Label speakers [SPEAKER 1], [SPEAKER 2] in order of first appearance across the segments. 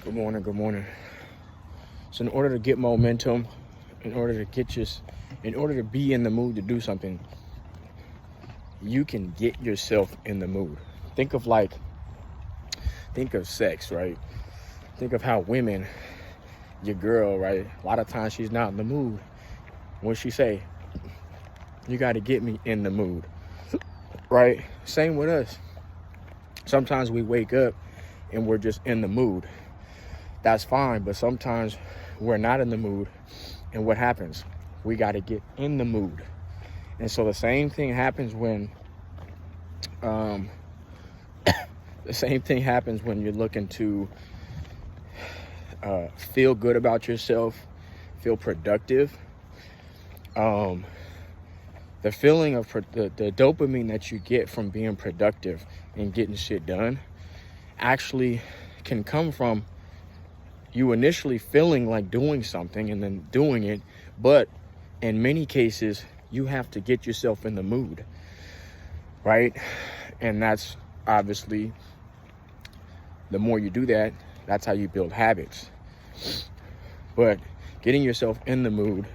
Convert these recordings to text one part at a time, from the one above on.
[SPEAKER 1] Good morning, good morning. So in order to get momentum, in order to be in the mood to do something, you can get yourself in the mood. Think of sex, right? Think of how women, your girl, right? A lot of times she's not in the mood. When she say, you got to get me in the mood, right? Same with us. Sometimes we wake up and we're just in the mood. That's fine, but sometimes we're not in the mood, and what happens? We got to get in the mood. And so the same thing happens when you're looking to feel good about yourself, feel productive. The feeling of the dopamine that you get from being productive and getting shit done actually can come from you initially feeling like doing something and then doing it, but in many cases, you have to get yourself in the mood, right? And that's obviously, the more you do that, that's how you build habits. But getting yourself in the mood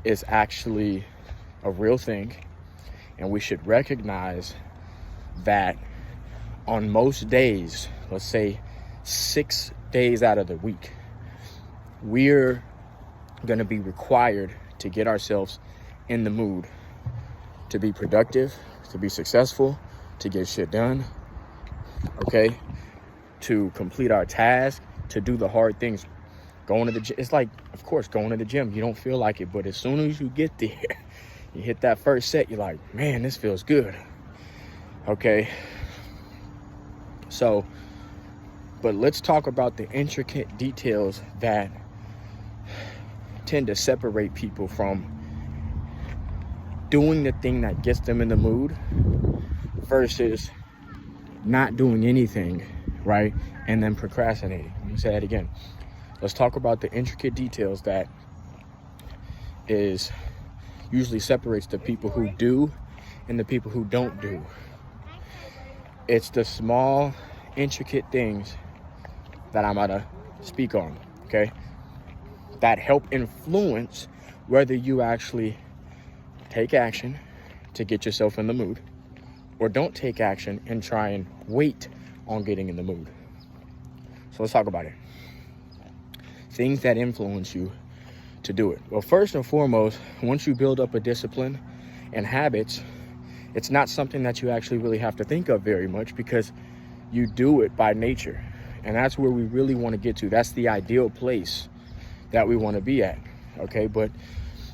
[SPEAKER 1] is actually a real thing, and we should recognize that on most days, let's say 6 days out of the week, we're going to be required to get ourselves in the mood to be productive, to be successful, to get shit done, okay? To complete our task, to do the hard things. Going to the gym, it's like, of course, going to the gym, you don't feel like it, but as soon as you get there, you hit that first set, you're like, man, this feels good, okay? So, but let's talk about the intricate details that tend to separate people from doing the thing that gets them in the mood versus not doing anything, right? And then procrastinating. Let me say that again. Let's talk about the intricate details that is usually separates the people who do and the people who don't do. It's the small, intricate things that I'm gonna speak on, okay? That help influence whether you actually take action to get yourself in the mood or don't take action and try and wait on getting in the mood. So let's talk about it. Things that influence you to do it. Well, first and foremost, once you build up a discipline and habits, it's not something that you actually really have to think of very much because you do it by nature. And that's where we really want to get to. That's the ideal place that we want to be at, okay? But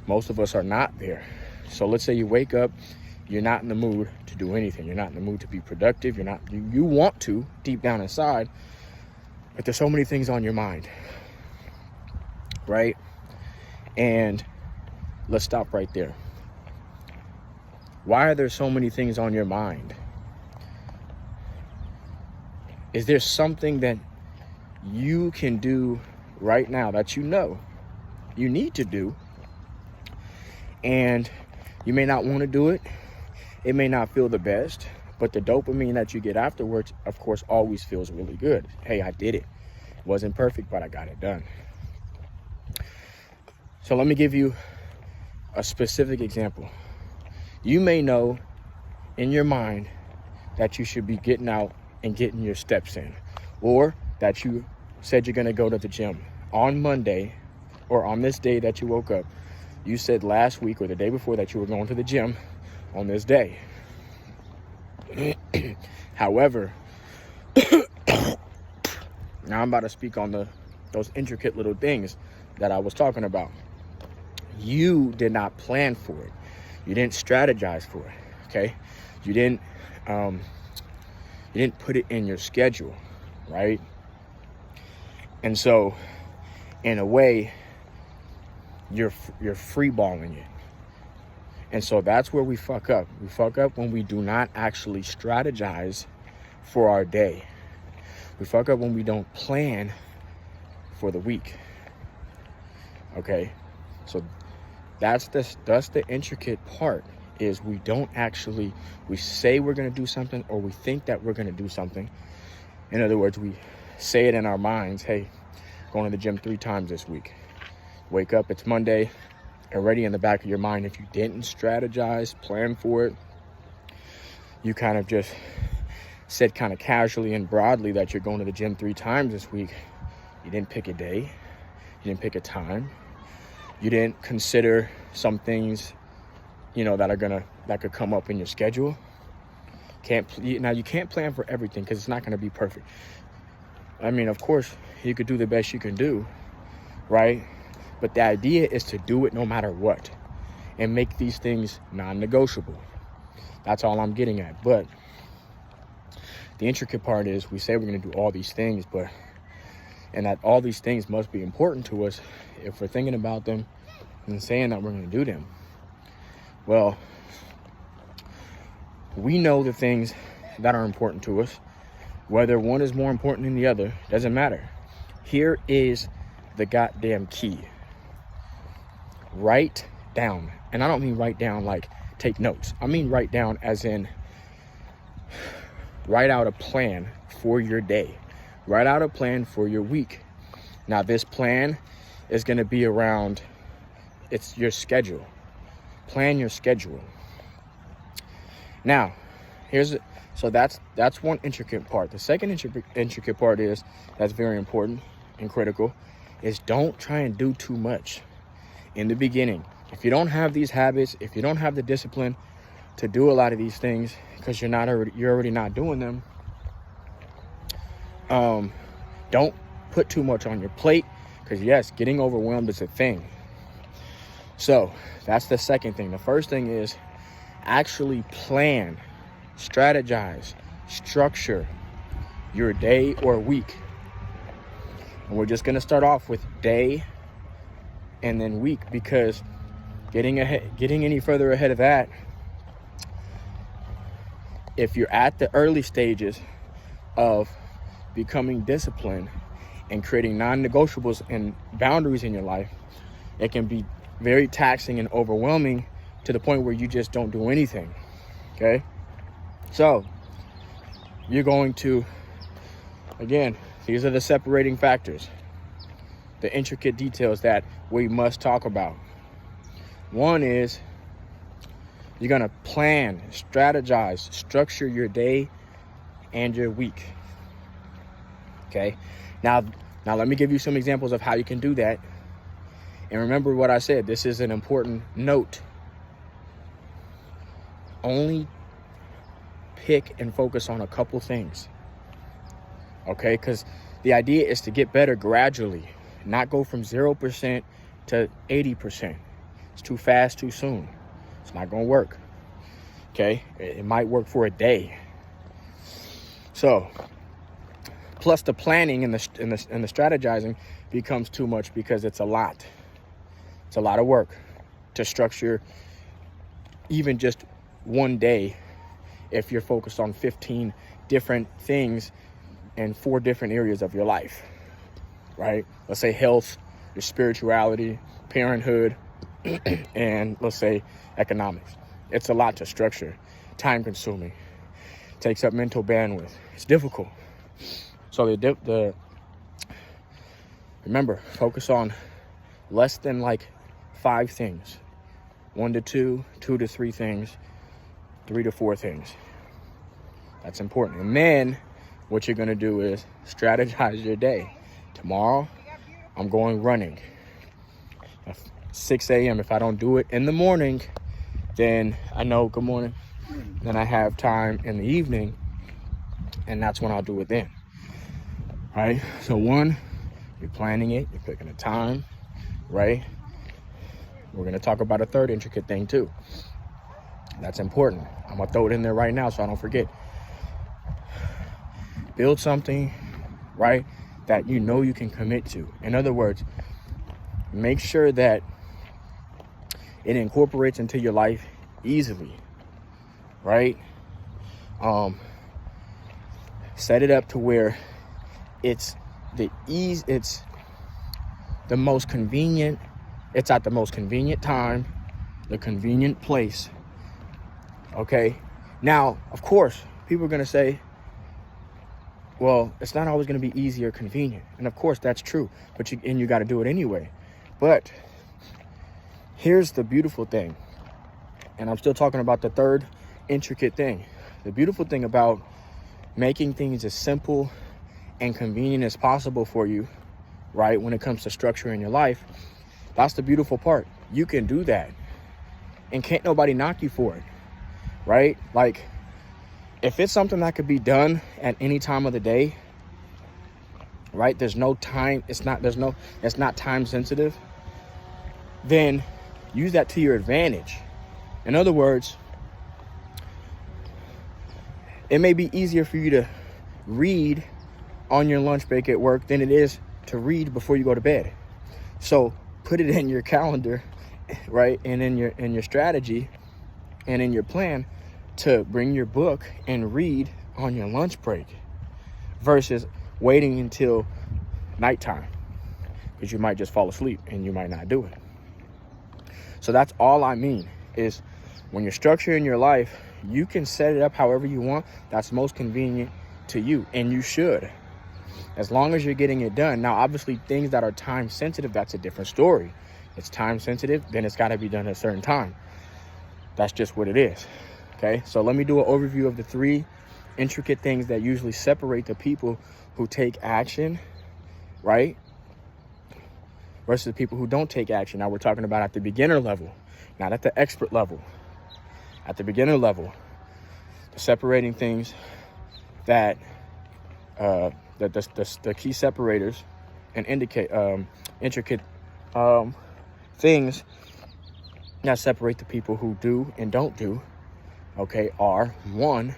[SPEAKER 1] most of us are not there. So let's say you wake up, you're not in the mood to do anything. You're not in the mood to be productive. You want to deep down inside, but there's so many things on your mind, right? And let's stop right there. Why are there so many things on your mind? Is there something that you can do right now that you know you need to do, and you may not want to do it? It may not feel the best, but the dopamine that you get afterwards, of course, always feels really good. Hey, I did it. It wasn't perfect, but I got it done. So let me give you a specific example. You may know in your mind that you should be getting out and getting your steps in, or that you said you're going to go to the gym on Monday, or on this day that you woke up. You said last week or the day before that you were going to the gym on this day. However, now I'm about to speak on those intricate little things that I was talking about. You did not plan for it. You didn't strategize for it, okay? You didn't put it in your schedule, right? And so, in a way, you're freeballing it. And so that's where we fuck up. We fuck up when we do not actually strategize for our day. We fuck up when we don't plan for the week. Okay? So that's the intricate part, is we say we're going to do something, or we think that we're going to do something. In other words, we say it in our minds, hey, going to the gym 3 times this week. Wake up, it's Monday, already in the back of your mind. If you didn't strategize, plan for it, you kind of just said kind of casually and broadly that you're going to the gym 3 times this week. You didn't pick a day. You didn't pick a time. You didn't consider some things, that could come up in your schedule. Now you can't plan for everything because it's not going to be perfect. I mean, of course, you could do the best you can do, right? But the idea is to do it no matter what and make these things non-negotiable. That's all I'm getting at. But the intricate part is we say we're going to do all these things, and that all these things must be important to us if we're thinking about them and saying that we're going to do them. Well, we know the things that are important to us. Whether one is more important than the other, doesn't matter. Here is the goddamn key. Write down. And I don't mean write down like take notes. I mean write down as in write out a plan for your day. Write out a plan for your week. Now, this plan is going to be around, it's your schedule. Plan your schedule. Now, so that's one intricate part. The second intricate part is, that's very important and critical, is don't try and do too much in the beginning. If you don't have these habits, if you don't have the discipline to do a lot of these things because you're already not doing them, don't put too much on your plate, because yes, getting overwhelmed is a thing. So that's the second thing. The first thing is actually plan, strategize, structure your day or week. And we're just going to start off with day and then week, because getting any further ahead of that, if you're at the early stages of becoming disciplined and creating non-negotiables and boundaries in your life, it can be very taxing and overwhelming to the point where you just don't do anything. Okay? So you're going to, again, these are the separating factors, the intricate details that we must talk about. One is you're going to plan, strategize, structure your day and your week. Okay? Now let me give you some examples of how you can do that. And remember what I said, this is an important note. Only pick and focus on a couple things. Okay? Because the idea is to get better gradually, not go from 0% to 80%. It's too fast, too soon. It's not going to work. Okay? It might work for a day. So, plus the planning and the strategizing becomes too much, because it's a lot. It's a lot of work to structure even just one day if you're focused on 15 different things in 4 different areas of your life, right? Let's say health, your spirituality, parenthood, and let's say economics. It's a lot to structure, time consuming, takes up mental bandwidth. It's difficult. So remember, focus on less than like 5 things, 1 to 2, 2 to 3 things, 3 to 4 things. That's important. And then what you're going to do is strategize your day. Tomorrow, I'm going running at 6 a.m. If I don't do it in the morning, then I know, good morning, then I have time in the evening, and that's when I'll do it then. Right? So 1, you're planning it, you're picking a time, right? We're going to talk about a third intricate thing too. That's important. I'm going to throw it in there right now so I don't forget. Build something, right, that you know you can commit to. In other words, make sure that it incorporates into your life easily, right? Set it up to where it's the most convenient. It's at the most convenient time, the convenient place. Okay. Now, of course, people are going to say, Well, it's not always going to be easy or convenient. And of course that's true, but you got to do it anyway. But here's the beautiful thing. And I'm still talking about the third intricate thing. The beautiful thing about making things as simple and convenient as possible for you, right, when it comes to structure in your life, that's the beautiful part. You can do that. And can't nobody knock you for it, right? Like, if it's something that could be done at any time of the day, right? There's no time. It's not time sensitive. Then use that to your advantage. In other words, it may be easier for you to read on your lunch break at work than it is to read before you go to bed. So put it in your calendar, right? And in your strategy and in your plan to bring your book and read on your lunch break versus waiting until nighttime, because you might just fall asleep and you might not do it. So that's all I mean is when you're structuring your life, you can set it up however you want. That's most convenient to you, and you should, as long as you're getting it done. Now, obviously, things that are time sensitive, that's a different story. It's time sensitive, then it's got to be done at a certain time. That's just what it is. Okay, so let me do an overview of the 3 intricate things that usually separate the people who take action, right, versus the people who don't take action. Now, we're talking about at the beginner level, not at the expert level. At the beginner level, the separating things that the key separators and intricate things that separate the people who do and don't do, okay, are 1,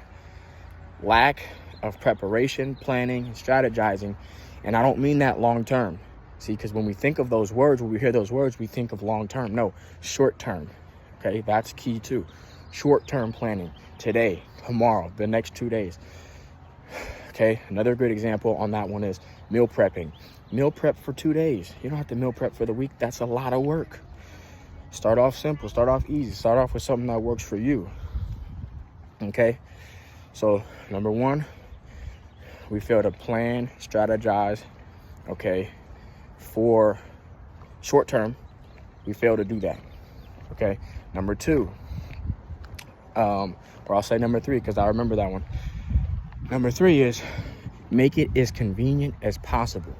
[SPEAKER 1] lack of preparation, planning, and strategizing. And I don't mean that long term. See, because when we think of those words, when we hear those words, we think of long term. No, short term. Okay, that's key too. Short term planning, today, tomorrow, the next 2 days. Okay, another great example on that one is meal prepping. Meal prep for 2 days. You don't have to meal prep for the week. That's a lot of work. Start off simple, start off easy, start off with something that works for you. Okay, so number 1, we fail to plan, strategize, okay, for short term. We fail to do that. Okay, number 2, or I'll say number 3 because I remember that one. Number 3 is make it as convenient as possible.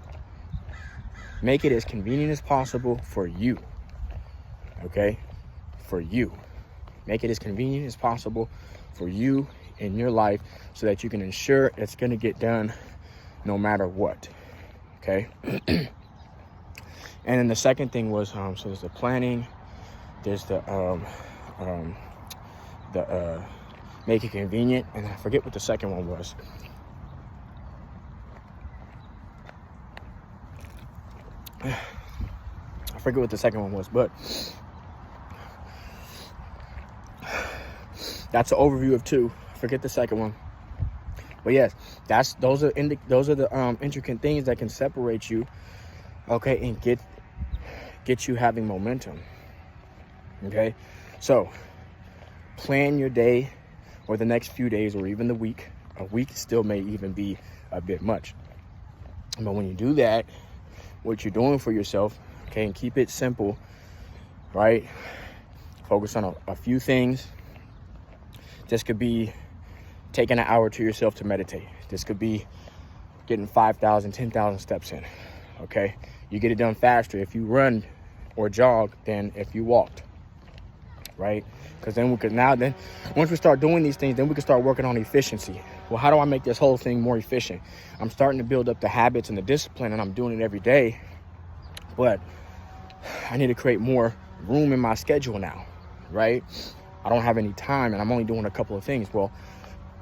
[SPEAKER 1] Make it as convenient as possible for you. Okay, for you. Make it as convenient as possible for you in your life so that you can ensure it's going to get done no matter what. Okay. And then the second thing was, so there's the planning, there's the make it convenient, and I forget what the second one was. I forget what the second one was, but that's an overview of 2. Forget the second one. But yes, those are the intricate things that can separate you, okay, and get you having momentum. Okay, so plan your day or the next few days or even the week. A week still may even be a bit much. But when you do that, what you're doing for yourself, okay, and keep it simple, right? Focus on a few things. This could be taking an hour to yourself to meditate. This could be getting 5,000, 10,000 steps in, okay? You get it done faster if you run or jog than if you walked, right? Because then once we start doing these things, then we can start working on efficiency. Well, how do I make this whole thing more efficient? I'm starting to build up the habits and the discipline, and I'm doing it every day. But I need to create more room in my schedule now, right? I don't have any time, and I'm only doing a couple of things. Well,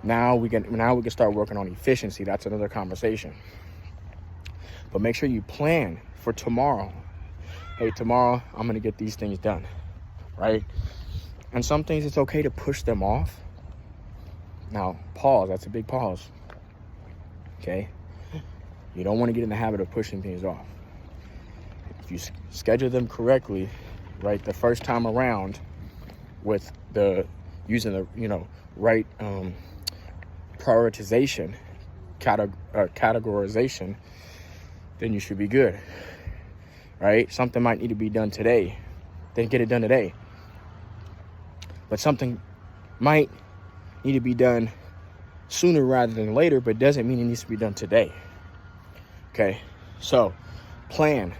[SPEAKER 1] now we can start working on efficiency. That's another conversation. But make sure you plan for tomorrow. Hey, tomorrow I'm going to get these things done, right? And some things it's okay to push them off. Now, pause. That's a big pause. Okay? You don't want to get in the habit of pushing things off. If you schedule them correctly, right, the first time around with using the right prioritization, categorization, then you should be good, right? Something might need to be done today, then get it done today. But something might need to be done sooner rather than later, but doesn't mean it needs to be done today. Okay, so plan,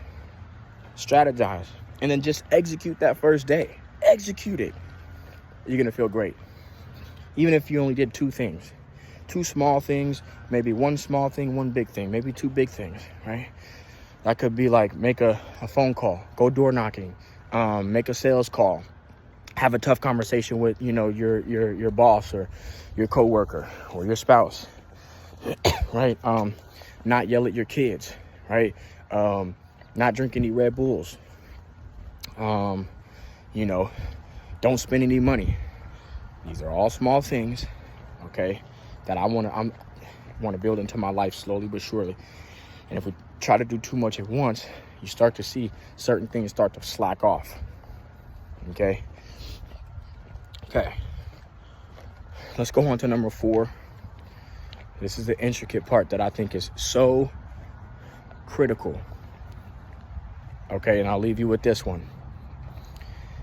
[SPEAKER 1] strategize, and then just execute that first day. Execute it. You're gonna feel great. Even if you only did 2 things, 2 small things, maybe 1 small thing, 1 big thing, maybe 2 big things, right? That could be like make a phone call, go door knocking, make a sales call, have a tough conversation with, your boss or your coworker or your spouse, right? Not yell at your kids, right? Not drink any Red Bulls. Don't spend any money. These are all small things, okay, that I want to build into my life slowly but surely. And if we try to do too much at once, you start to see certain things start to slack off. Okay. Let's go on to number 4. This is the intricate part that I think is so critical. Okay, and I'll leave you with this one.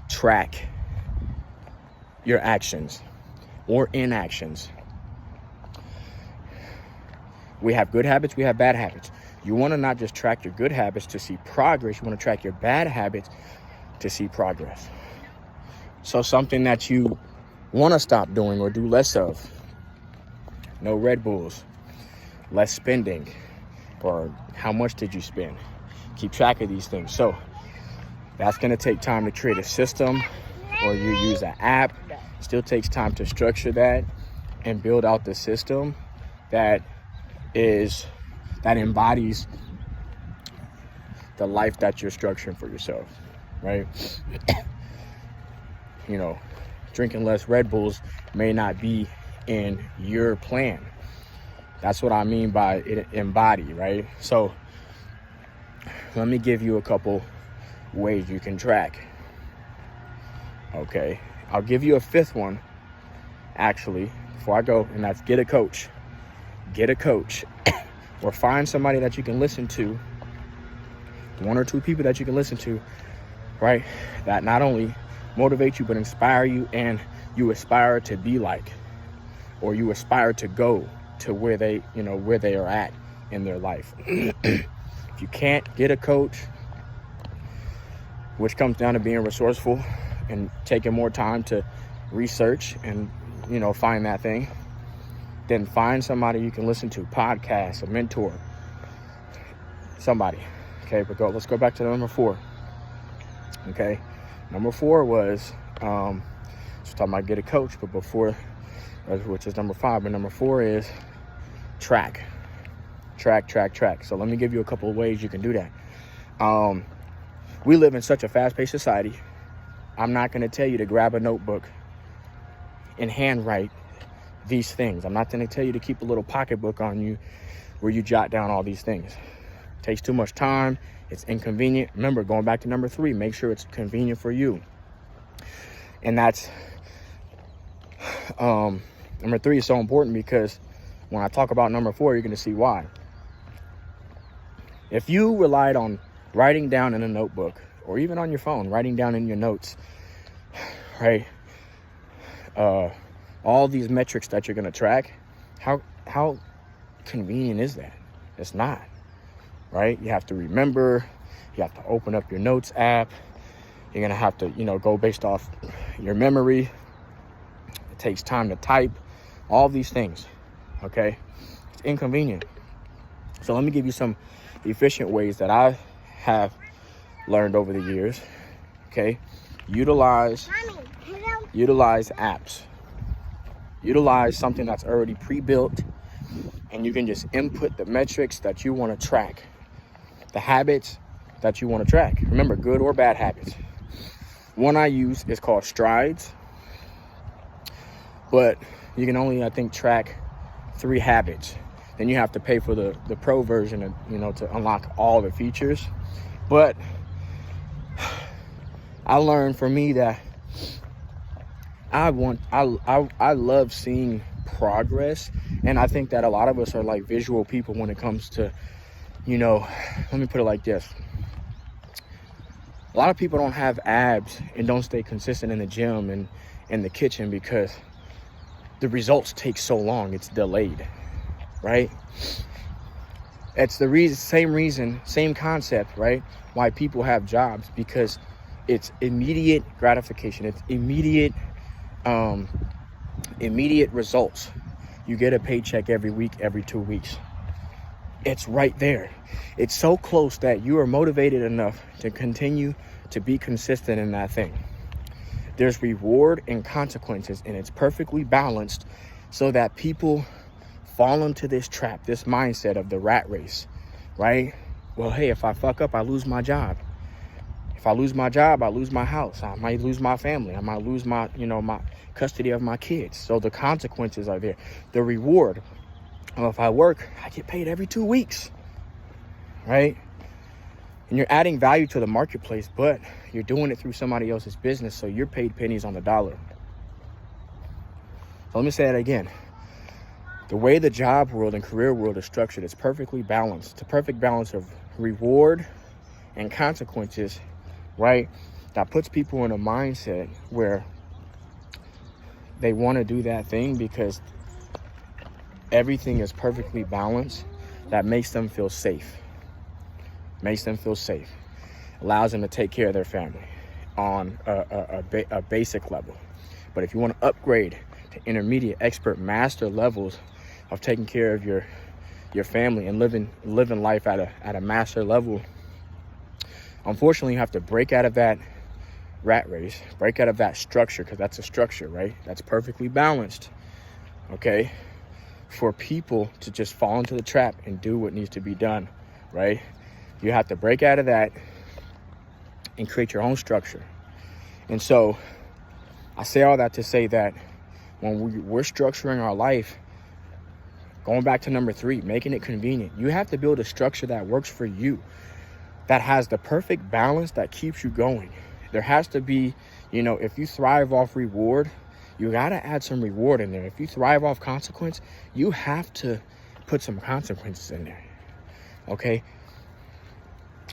[SPEAKER 1] Track your actions or inactions. We have good habits, we have bad habits. You want to not just track your good habits to see progress, you want to track your bad habits to see progress. So something that you want to stop doing or do less of. No Red Bulls, less spending, or how much did you spend? Keep track of these things. So that's going to take time to create a system, or you use an app. It still takes time to structure that and build out the system that embodies the life that you're structuring for yourself, right? Drinking less Red Bulls may not be in your plan. That's what I mean by it embody, right? So let me give you a couple ways you can track. Okay, I'll give you a 5th one, actually, before I go, and that's get a coach. Get a coach or find somebody that you can listen to, 1 or 2 people that you can listen to, right? That not only motivate you, but inspire you, and you aspire to be like, or you aspire to go to where they are at in their life. If you can't get a coach, which comes down to being resourceful and taking more time to research and, find that thing, then find somebody you can listen to, podcast, a mentor, somebody. Okay, but let's go back to number 4. Okay, number 4 was, so talking about get a coach, but before, which is number 5, but number 4 is track. So let me give you a couple of ways you can do that. We live in such a fast-paced society. I'm not going to tell you to grab a notebook and handwrite these things. I'm not going to tell you to keep a little pocketbook on you where you jot down all these things. It takes too much time. It's inconvenient. Remember, going back to number 3, make sure it's convenient for you. And that's number 3 is so important, because when I talk about number 4, you're going to see why. If you relied on writing down in a notebook, or even on your phone, writing down in your notes, right, all these metrics that you're going to track, how convenient is that? It's not, right? You have to remember, you have to open up your notes app, you're going to have to, go based off your memory. It takes time to type, all these things, okay? It's inconvenient. So let me give you some efficient ways that I have learned over the years, okay? Utilize apps. Utilize something that's already pre-built, and you can just input the metrics that you want to track, the habits that you want to track. Remember, good or bad habits. One I use is called Strides, but you can only, I think, track 3 habits. Then you have to pay for the pro version, to unlock all the features. But I learned for me that I love seeing progress. And I think that a lot of us are like visual people when it comes to, you know, let me put it like this. A lot of people don't have abs and don't stay consistent in the gym and in the kitchen because the results take so long. It's delayed, right? It's the same concept, right? Why people have jobs, because it's immediate gratification. It's immediate results. You get a paycheck every week, every 2 weeks. It's right there. It's so close that you are motivated enough to continue to be consistent in that thing. There's reward and consequences, and it's perfectly balanced so that people fall into this trap, this mindset of the rat race, right? Well, hey, if I fuck up, I lose my job. If I lose my job, I lose my house. I might lose my family. I might lose my custody of my kids. So the consequences are there. The reward, well, if I work, I get paid every 2 weeks, right? And you're adding value to the marketplace, but you're doing it through somebody else's business, so you're paid pennies on the dollar. So let me say that again. The way the job world and career world is structured is perfectly balanced. It's a perfect balance of reward and consequences, right? That puts people in a mindset where they want to do that thing because everything is perfectly balanced. That makes them feel safe. Allows them to take care of their family on a basic level. But if you want to upgrade to intermediate, expert, master levels of taking care of your family and living life at a master level, unfortunately you have to break out of that rat race, break out of that structure, because that's a structure, right? That's perfectly balanced, okay? For people to just fall into the trap and do what needs to be done, right? You have to break out of that and create your own structure. And so I say all that to say that when we're structuring our life, going back to number 3, making it convenient, you have to build a structure that works for you, that has the perfect balance that keeps you going. There has to be, if you thrive off reward, you got to add some reward in there. If you thrive off consequence, you have to put some consequences in there, okay?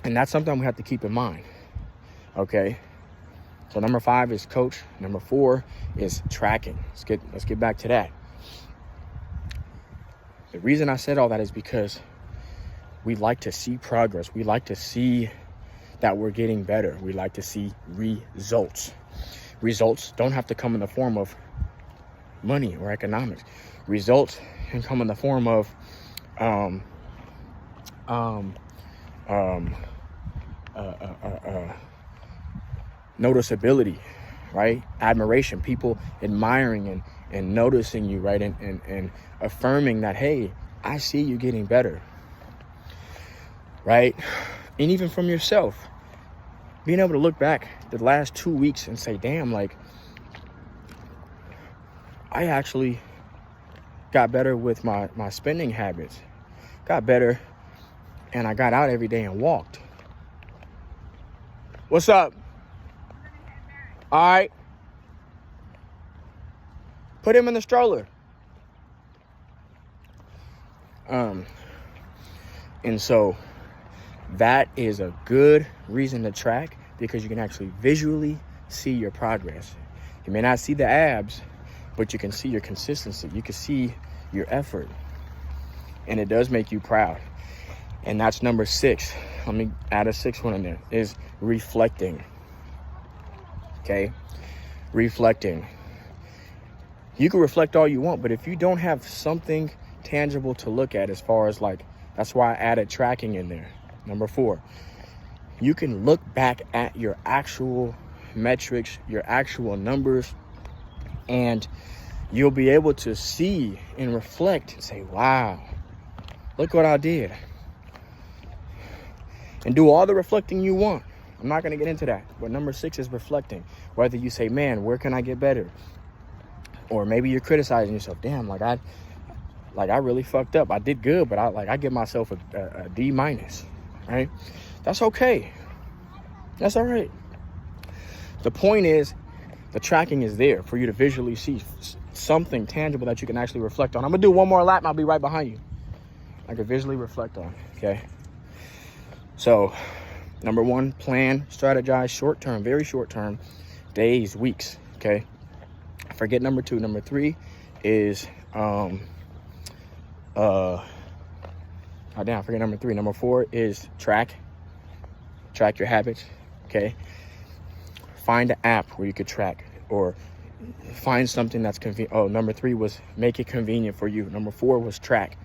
[SPEAKER 1] And that's something we have to keep in mind, okay? So number 5 is coach. Number 4 is tracking. Let's get back to that. The reason I said all that is because we like to see progress. We like to see that we're getting better. We like to see results. Results don't have to come in the form of money or economics. Results can come in the form of noticeability, right? Admiration, people admiring and noticing you, right? And affirming that, hey, I see you getting better, right? And even from yourself, being able to look back the last 2 weeks and say, damn, like, I actually got better with my spending habits, got better, and I got out every day and walked. What's up? All right. Put him in the stroller. And so that is a good reason to track, because you can actually visually see your progress. You may not see the abs, but you can see your consistency. You can see your effort, and it does make you proud. And that's number 6. Let me add a 6th one in there, is reflecting. Okay? Reflecting. You can reflect all you want, but if you don't have something tangible to look at, as far as like, that's why I added tracking in there. Number 4, you can look back at your actual metrics, your actual numbers, and you'll be able to see and reflect and say, wow, look what I did. And do all the reflecting you want. I'm not going to get into that. But number 6 is reflecting. Whether you say, man, where can I get better? Or maybe you're criticizing yourself. Damn, I really fucked up. I did good, but I give myself a D-, right? That's okay. That's all right. The point is, the tracking is there for you to visually see. something tangible that you can actually reflect on. I'm gonna do one more lap and I'll be right behind you. I can visually reflect on, okay? So, number one, plan, strategize, short term, very short term, days, weeks, okay? Forget number two. Number three is, I forget number three. Number four is track your habits, okay? Find an app where you could track, or find something that's convenient. Oh, number three was make it convenient for you. Number four was track.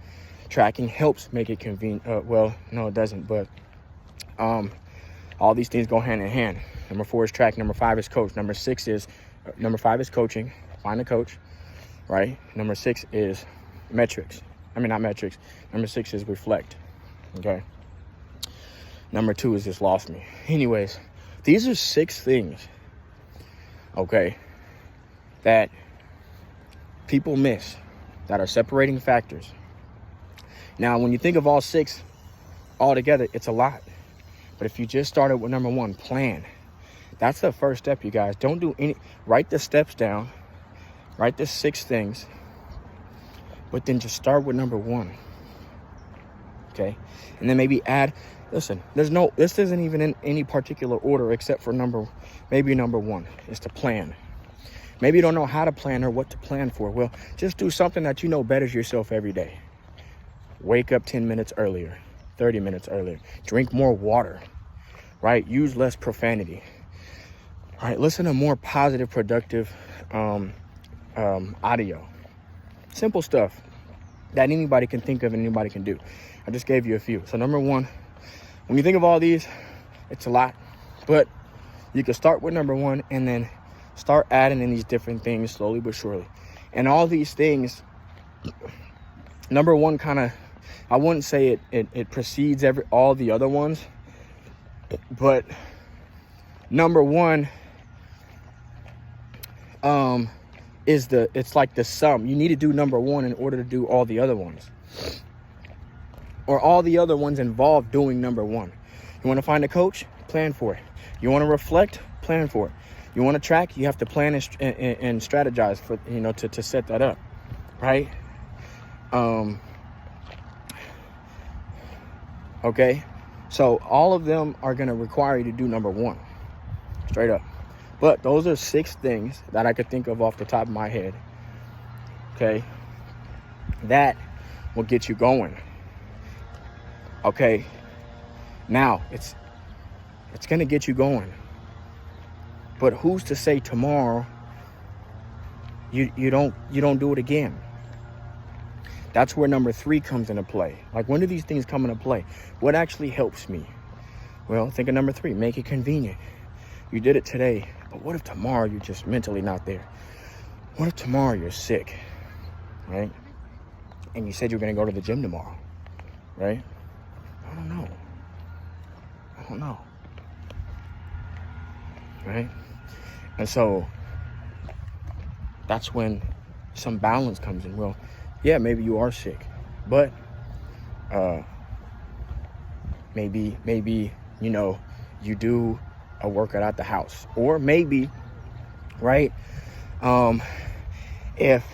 [SPEAKER 1] Tracking helps make it convenient. Well, no, it doesn't, but all these things go hand in hand. Number four is track. Number five is coach. Number five is coaching. Find a coach, right? Number six is metrics. I mean, not metrics. Number six is reflect, okay? Number two is just lost me. Anyways, these are 6 things, okay, that people miss, that are separating factors. Now, when you think of all 6 all together, it's a lot. But if you just started with number one, plan. That's the first step, you guys. Don't do any, write the steps down, write the 6 things, but then just start with number one, okay? And then maybe add, listen, this isn't even in any particular order except for maybe number one is to plan. Maybe you don't know how to plan or what to plan for. Well, just do something that you know betters yourself every day. Wake up 10 minutes earlier, 30 minutes earlier. Drink more water, right? Use less profanity. All right, listen to more positive, productive audio. Simple stuff that anybody can think of and anybody can do. I just gave you a few. So number one, when you think of all these, it's a lot, but you can start with number one and then start adding in these different things slowly but surely. And all these things, number one kind of, I wouldn't say it precedes all the other ones, but number one it's like the sum. You need to do number one in order to do all the other ones, or all the other ones involve doing number one. You want to find a coach? Plan for it. You want to reflect? Plan for it. You want to track? You have to plan and strategize for, to set that up, right? Okay, so all of them are going to require you to do number one, straight up. But those are 6 things that I could think of off the top of my head, okay, that will get you going. Okay, now it's going to get you going. But who's to say tomorrow you don't do it again? That's where number 3 comes into play. Like, when do these things come into play? What actually helps me? Well, think of number 3, make it convenient. You did it today, but what if tomorrow you're just mentally not there? What if tomorrow you're sick, right? And you said you're going to go to the gym tomorrow, right? I don't know. Right? And so that's when some balance comes in. Well, yeah, maybe you are sick, but maybe you do a workout at the house, or maybe, right, if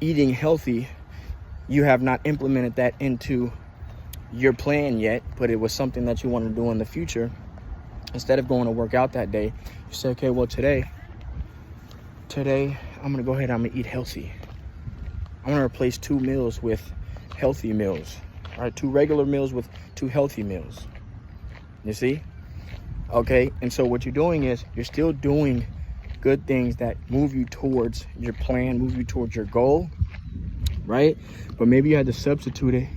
[SPEAKER 1] eating healthy, you have not implemented that into your plan yet, but it was something that you want to do in the future. Instead of going to work out that day, you say, okay, well, today I'm gonna go ahead, I'm gonna eat healthy. I'm gonna replace 2 meals with healthy meals. All right, 2 regular meals with 2 healthy meals. You see? Okay, and so what you're doing is you're still doing good things that move you towards your plan, move you towards your goal, right? But maybe you had to substitute it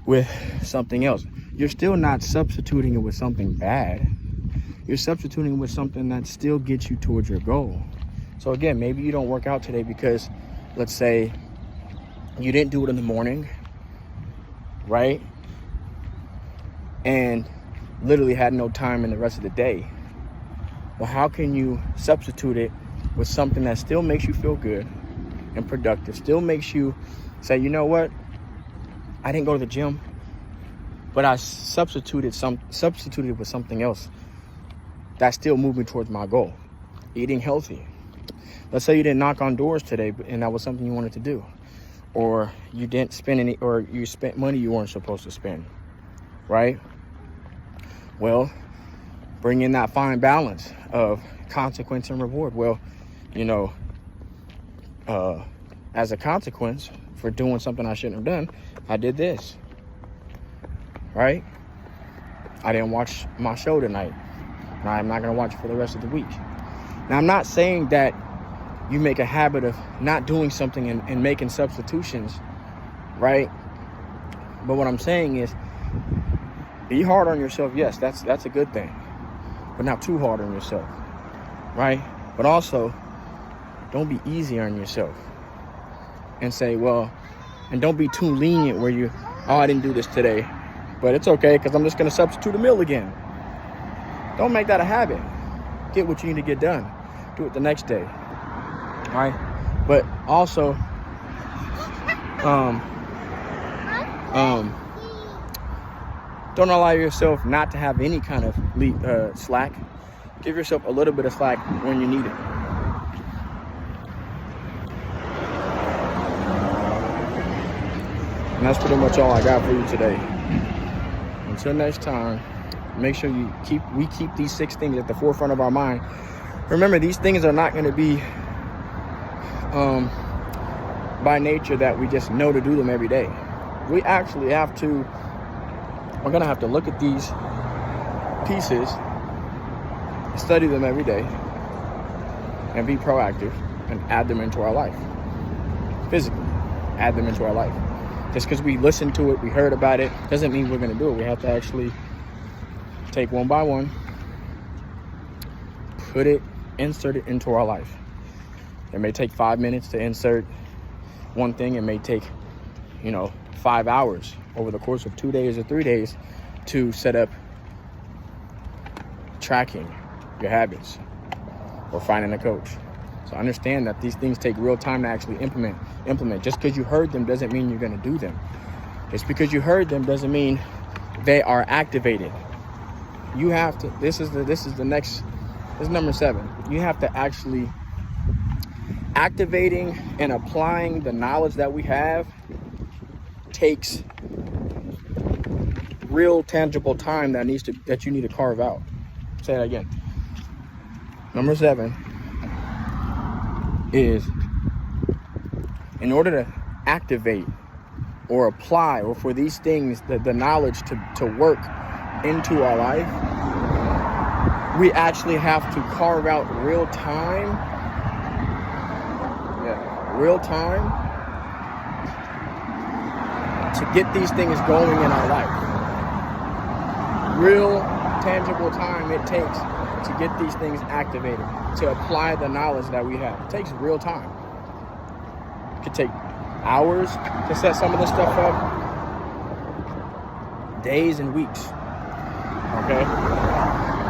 [SPEAKER 1] with something else. You're still not substituting it with something bad. You're substituting it with something that still gets you towards your goal. So again, maybe you don't work out today because, let's say, you didn't do it in the morning, right? And literally had no time in the rest of the day. Well, how can you substitute it with something that still makes you feel good and productive, still makes you say, you know what, I didn't go to the gym, but I substituted with something else that still moved me towards my goal, eating healthy. Let's say you didn't knock on doors today and that was something you wanted to do, or you didn't spend any, or you spent money you weren't supposed to spend, right? Well, bring in that fine balance of consequence and reward. Well, you know, as a consequence for doing something I shouldn't have done, I did this, right? I didn't watch my show tonight, and I'm not going to watch it for the rest of the week. Now, I'm not saying that you make a habit of not doing something and making substitutions, right? But what I'm saying is, be hard on yourself. Yes, that's a good thing, but not too hard on yourself, right? But also, don't be easy on yourself and say, well, and don't be too lenient where you, oh, I didn't do this today, but it's okay because I'm just going to substitute a meal again. Don't make that a habit. Get what you need to get done. Do it the next day, right? But also, don't allow yourself not to have any kind of slack. Give yourself a little bit of slack when you need it. And that's pretty much all I got for you today. Until next time, make sure we keep these 6 things at the forefront of our mind. Remember, these things are not going to be by nature that we just know to do them every day. We actually we're going to have to look at these pieces, study them every day, and be proactive and add them into our life. Physically, add them into our life. Just because we listened to it, we heard about it, doesn't mean we're going to do it. We have to actually take one by one, insert it into our life. It may take 5 minutes to insert one thing. It may take, 5 hours over the course of 2 days or 3 days to set up tracking your habits or finding a coach. So understand that these things take real time to actually implement. Just because you heard them doesn't mean you're going to do them. Just because you heard them doesn't mean they are activated. You have to, this is number 7. You have to actually activating and applying the knowledge that we have takes real tangible time that you need to carve out. Say that again. Number 7 is, in order to activate or apply, or for these things, the knowledge to work into our life, we actually have to carve out real time to get these things going in our life. Real tangible time it takes to get these things activated, to apply the knowledge that we have. It takes real time. It could take hours to set some of this stuff up, days and weeks, okay?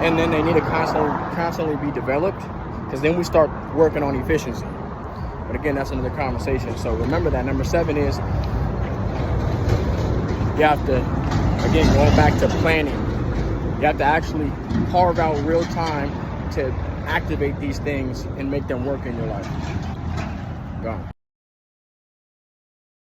[SPEAKER 1] And then they need to constantly be developed, because then we start working on efficiency. But again, that's another conversation. So remember that number 7 is, you have to, again, going back to planning, you have to actually carve out real time to activate these things and make them work in your life. Gone.